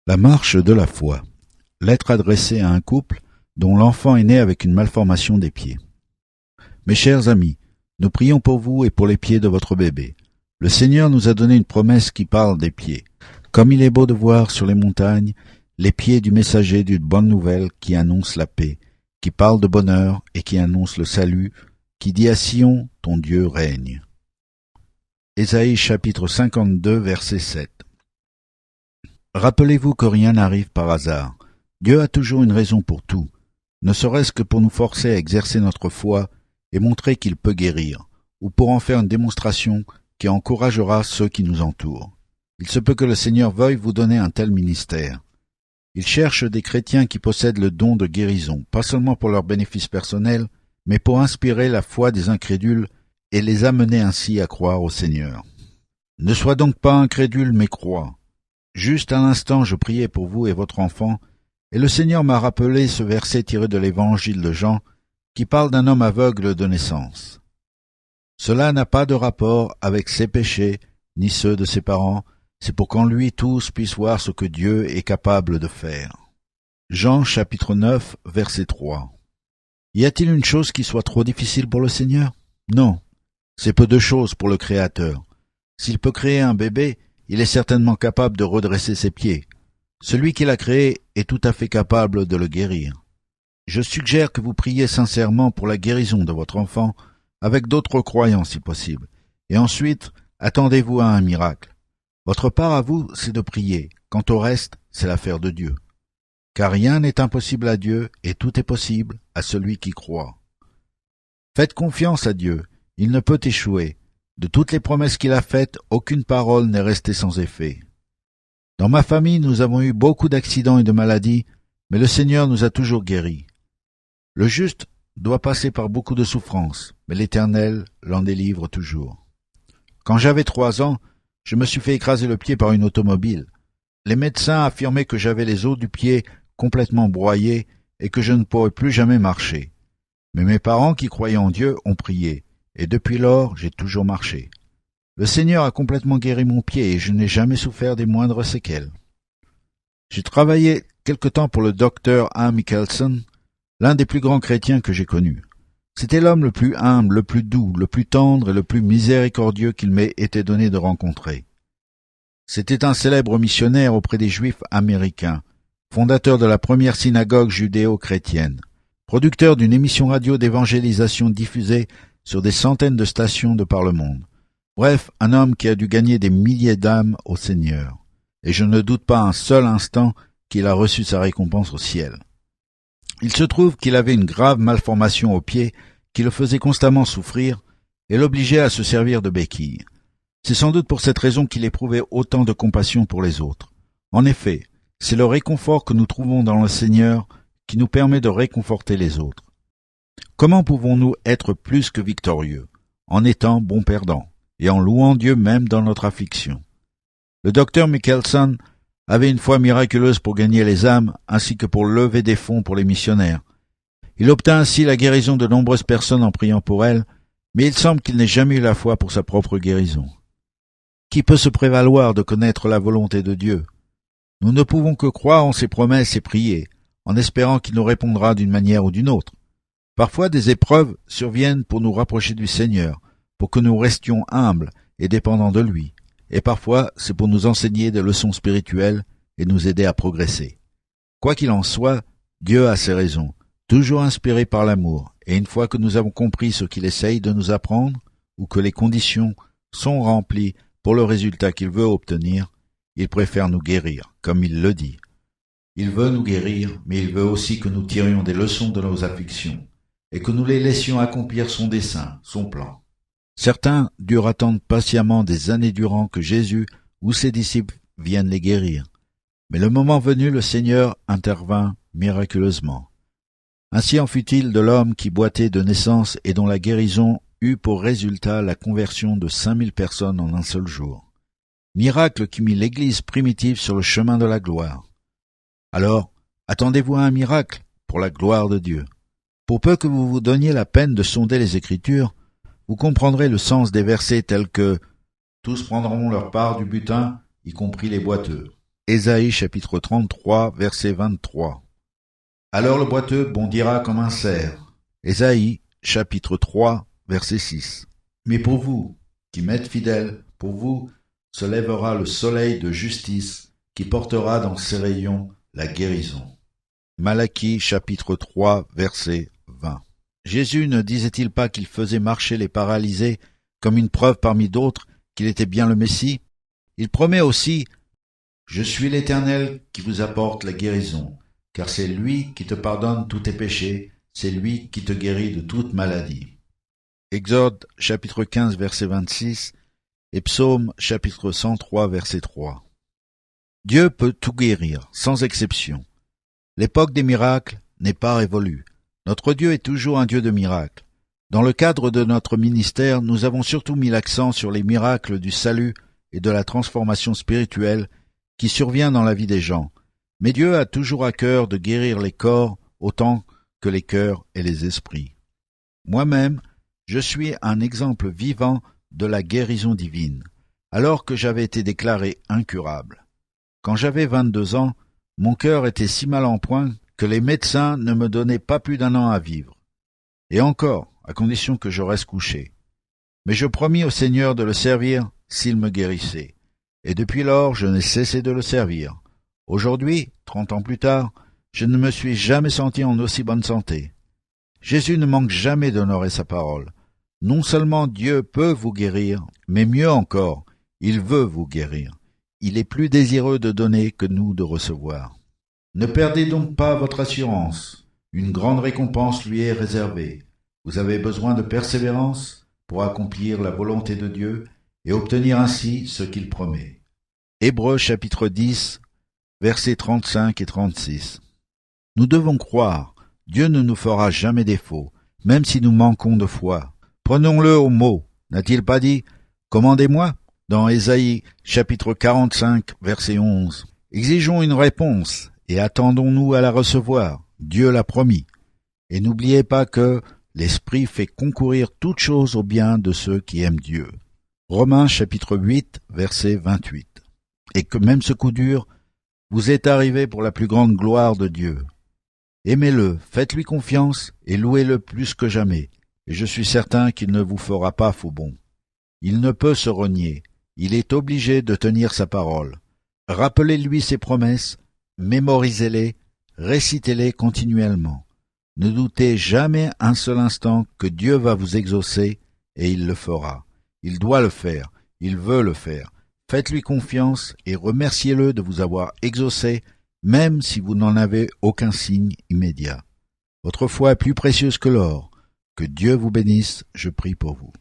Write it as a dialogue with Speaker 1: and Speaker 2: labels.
Speaker 1: La marche de la foi. Lettre adressée à un couple dont l'enfant est né avec une malformation des pieds. Mes chers amis, nous prions pour vous et pour les pieds de votre bébé. Le Seigneur nous a donné une promesse qui parle des pieds. Comme il est beau de voir sur les montagnes les pieds du messager d'une bonne nouvelle qui annonce la paix, qui parle de bonheur et qui annonce le salut, qui dit à Sion, ton Dieu règne. Ésaïe chapitre 52, verset 7. Rappelez-vous que rien n'arrive par hasard. Dieu a toujours une raison pour tout, ne serait-ce que pour nous forcer à exercer notre foi et montrer qu'il peut guérir, ou pour en faire une démonstration qui encouragera ceux qui nous entourent. Il se peut que le Seigneur veuille vous donner un tel ministère. Il cherche des chrétiens qui possèdent le don de guérison, pas seulement pour leur bénéfice personnel, mais pour inspirer la foi des incrédules et les amener ainsi à croire au Seigneur. Ne sois donc pas incrédule, mais crois. Juste à l'instant, je priais pour vous et votre enfant, et le Seigneur m'a rappelé ce verset tiré de l'Évangile de Jean, qui parle d'un homme aveugle de naissance. Cela n'a pas de rapport avec ses péchés, ni ceux de ses parents, c'est pour qu'en lui tous puissent voir ce que Dieu est capable de faire. Jean chapitre 9, verset 3. Y a-t-il une chose qui soit trop difficile pour le Seigneur? Non, c'est peu de choses pour le Créateur. S'il peut créer un bébé, il est certainement capable de redresser ses pieds. Celui qui l'a créé est tout à fait capable de le guérir. Je suggère que vous priez sincèrement pour la guérison de votre enfant, avec d'autres croyants si possible, et ensuite attendez-vous à un miracle. Votre part à vous, c'est de prier. Quant au reste, c'est l'affaire de Dieu. Car rien n'est impossible à Dieu, et tout est possible à celui qui croit. Faites confiance à Dieu, il ne peut échouer. De toutes les promesses qu'il a faites, aucune parole n'est restée sans effet. Dans ma famille, nous avons eu beaucoup d'accidents et de maladies, mais le Seigneur nous a toujours guéris. Le juste doit passer par beaucoup de souffrances, mais l'Éternel l'en délivre toujours. Quand j'avais 3 ans, je me suis fait écraser le pied par une automobile. Les médecins affirmaient que j'avais les os du pied complètement broyés et que je ne pourrais plus jamais marcher. Mais mes parents, qui croyaient en Dieu, ont prié, et depuis lors, j'ai toujours marché. Le Seigneur a complètement guéri mon pied et je n'ai jamais souffert des moindres séquelles. J'ai travaillé quelque temps pour le docteur A. Michelson, l'un des plus grands chrétiens que j'ai connus. C'était l'homme le plus humble, le plus doux, le plus tendre et le plus miséricordieux qu'il m'ait été donné de rencontrer. C'était un célèbre missionnaire auprès des Juifs américains, fondateur de la première synagogue judéo-chrétienne, producteur d'une émission radio d'évangélisation diffusée sur des centaines de stations de par le monde. Bref, un homme qui a dû gagner des milliers d'âmes au Seigneur. Et je ne doute pas un seul instant qu'il a reçu sa récompense au ciel. Il se trouve qu'il avait une grave malformation au pied qui le faisait constamment souffrir et l'obligeait à se servir de béquilles. C'est sans doute pour cette raison qu'il éprouvait autant de compassion pour les autres. En effet, c'est le réconfort que nous trouvons dans le Seigneur qui nous permet de réconforter les autres. Comment pouvons-nous être plus que victorieux? En étant bons perdants et en louant Dieu même dans notre affliction. Le docteur Michelson avait une foi miraculeuse pour gagner les âmes ainsi que pour lever des fonds pour les missionnaires. Il obtint ainsi la guérison de nombreuses personnes en priant pour elles, mais il semble qu'il n'ait jamais eu la foi pour sa propre guérison. Qui peut se prévaloir de connaître la volonté de Dieu? Nous ne pouvons que croire en ses promesses et prier, en espérant qu'il nous répondra d'une manière ou d'une autre. Parfois des épreuves surviennent pour nous rapprocher du Seigneur, pour que nous restions humbles et dépendants de lui, et parfois c'est pour nous enseigner des leçons spirituelles et nous aider à progresser. Quoi qu'il en soit, Dieu a ses raisons, toujours inspiré par l'amour, et une fois que nous avons compris ce qu'il essaye de nous apprendre, ou que les conditions sont remplies pour le résultat qu'il veut obtenir, il préfère nous guérir, comme il le dit. Il veut nous guérir, mais il veut aussi que nous tirions des leçons de nos afflictions, et que nous les laissions accomplir son dessein, son plan. Certains durent attendre patiemment des années durant que Jésus ou ses disciples viennent les guérir. Mais le moment venu, le Seigneur intervint miraculeusement. Ainsi en fut-il de l'homme qui boitait de naissance et dont la guérison eut pour résultat la conversion de 5000 personnes en un seul jour. Miracle qui mit l'Église primitive sur le chemin de la gloire. Alors, attendez-vous à un miracle pour la gloire de Dieu. Pour peu que vous vous donniez la peine de sonder les Écritures, vous comprendrez le sens des versets tels que « Tous prendront leur part du butin, y compris les boiteux ». Ésaïe chapitre 33, verset 23. Alors le boiteux bondira comme un cerf. Ésaïe chapitre 3, verset 6. Mais pour vous, qui m'êtes fidèles, pour vous se lèvera le soleil de justice qui portera dans ses rayons la guérison. Malachie chapitre 3, verset 20. Jésus ne disait-il pas qu'il faisait marcher les paralysés comme une preuve parmi d'autres qu'il était bien le Messie? Il promet aussi « Je suis l'Éternel qui vous apporte la guérison, car c'est lui qui te pardonne tous tes péchés, c'est lui qui te guérit de toute maladie. » Exode chapitre 15 verset 26 et Psaume chapitre 103 verset 3. Dieu peut tout guérir, sans exception. L'époque des miracles n'est pas révolue. Notre Dieu est toujours un Dieu de miracles. Dans le cadre de notre ministère, nous avons surtout mis l'accent sur les miracles du salut et de la transformation spirituelle qui survient dans la vie des gens. Mais Dieu a toujours à cœur de guérir les corps autant que les cœurs et les esprits. Moi-même, je suis un exemple vivant de la guérison divine, alors que j'avais été déclaré incurable. Quand j'avais 22 ans, mon cœur était si mal en point que les médecins ne me donnaient pas plus d'1 an à vivre. Et encore, à condition que je reste couché. Mais je promis au Seigneur de le servir s'il me guérissait. Et depuis lors, je n'ai cessé de le servir. Aujourd'hui, 30 ans plus tard, je ne me suis jamais senti en aussi bonne santé. Jésus ne manque jamais d'honorer sa parole. Non seulement Dieu peut vous guérir, mais mieux encore, il veut vous guérir. Il est plus désireux de donner que nous de recevoir. Ne perdez donc pas votre assurance. Une grande récompense lui est réservée. Vous avez besoin de persévérance pour accomplir la volonté de Dieu et obtenir ainsi ce qu'il promet. Hébreux chapitre 10, versets 35 et 36. Nous devons croire, Dieu ne nous fera jamais défaut, même si nous manquons de foi. Prenons-le au mot. N'a-t-il pas dit « Commandez-moi » dans Ésaïe chapitre 45, verset 11. Exigeons une réponse et attendons-nous à la recevoir. Dieu l'a promis. Et n'oubliez pas que l'Esprit fait concourir toutes choses au bien de ceux qui aiment Dieu. Romains chapitre 8, verset 28. Et que même ce coup dur vous est arrivé pour la plus grande gloire de Dieu. Aimez-le, faites-lui confiance et louez-le plus que jamais, et je suis certain qu'il ne vous fera pas faux bond. Il ne peut se renier, il est obligé de tenir sa parole. Rappelez-lui ses promesses, mémorisez-les, récitez-les continuellement. Ne doutez jamais un seul instant que Dieu va vous exaucer, et il le fera. Il doit le faire, il veut le faire. Faites-lui confiance et remerciez-le de vous avoir exaucé, même si vous n'en avez aucun signe immédiat. Votre foi est plus précieuse que l'or. Que Dieu vous bénisse, je prie pour vous.